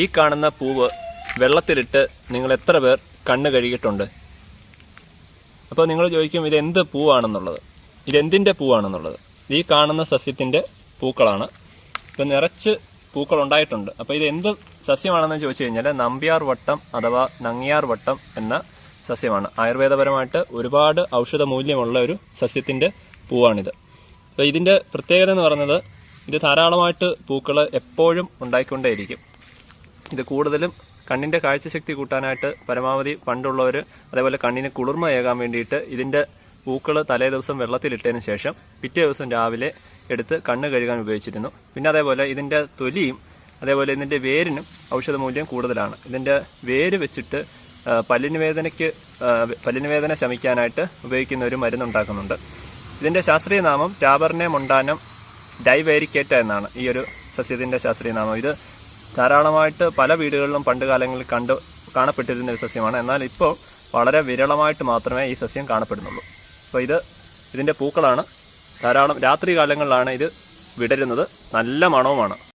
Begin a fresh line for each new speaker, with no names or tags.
ഈ കാണുന്ന പൂവ് വെള്ളത്തിലിട്ട് നിങ്ങൾ എത്ര പേർ കണ്ണ് കഴുകിയിട്ടുണ്ട്? അപ്പോൾ നിങ്ങൾ ചോദിക്കും ഇത് എന്ത് പൂവാണെന്നുള്ളത്, ഇതെന്തിൻ്റെ പൂവാണെന്നുള്ളത്. ഈ കാണുന്ന സസ്യത്തിൻ്റെ പൂക്കളാണ്. ഇപ്പം നിറച്ച് പൂക്കൾ ഉണ്ടായിട്ടുണ്ട്. അപ്പോൾ ഇത് എന്ത് സസ്യമാണെന്ന് ചോദിച്ചു കഴിഞ്ഞാൽ നമ്പ്യാർ വട്ടം അഥവാ നങ്ങിയാർ വട്ടം എന്ന സസ്യമാണ്. ആയുർവേദപരമായിട്ട് ഒരുപാട് ഔഷധ മൂല്യമുള്ള ഒരു സസ്യത്തിൻ്റെ പൂവാണിത്. അപ്പോൾ ഇതിൻ്റെ പ്രത്യേകത എന്ന് പറയുന്നത് ഇത് ധാരാളമായിട്ട് പൂക്കൾ എപ്പോഴും ഉണ്ടായിക്കൊണ്ടേയിരിക്കും. ഇത് കൂടുതലും കണ്ണിൻ്റെ കാഴ്ചശക്തി കൂട്ടാനായിട്ട് പരമാവധി പണ്ടുള്ളവർ അതേപോലെ കണ്ണിന് കുളിർമയേകാൻ വേണ്ടിയിട്ട് ഇതിൻ്റെ പൂക്കൾ തലേ ദിവസം വെള്ളത്തിലിട്ടതിന് ശേഷം പിറ്റേ ദിവസം രാവിലെ എടുത്ത് കണ്ണ് കഴുകാൻ ഉപയോഗിച്ചിരുന്നു. പിന്നെ അതേപോലെ ഇതിൻ്റെ തൊലിയും അതേപോലെ ഇതിൻ്റെ വേരിനും ഔഷധമൂല്യം കൂടുതലാണ്. ഇതിൻ്റെ വേര് വെച്ചിട്ട് പല്ലിന് വേദന ശമിക്കാനായിട്ട് ഉപയോഗിക്കുന്ന ഒരു മരുന്നുണ്ടാക്കുന്നുണ്ട്. ഇതിൻ്റെ ശാസ്ത്രീയ നാമം ടാബർനെ മൊണ്ടാനം ഡൈവേരിക്കേറ്റ എന്നാണ് ഈ ഒരു സസ്യത്തിൻ്റെ ശാസ്ത്രീയ നാമം. ഇത് ധാരാളമായിട്ട് പല വീടുകളിലും പണ്ട് കാലങ്ങളിൽ കാണപ്പെട്ടിരുന്ന ഒരു സസ്യമാണ്. എന്നാൽ ഇപ്പോൾ വളരെ വിരളമായിട്ട് മാത്രമേ ഈ സസ്യം കാണപ്പെടുന്നുള്ളൂ. അപ്പോൾ ഇതിൻ്റെ പൂക്കളാണ്. ധാരാളം രാത്രി കാലങ്ങളിലാണ് ഇത് വിടരുന്നത്. നല്ല മണവുമാണ്.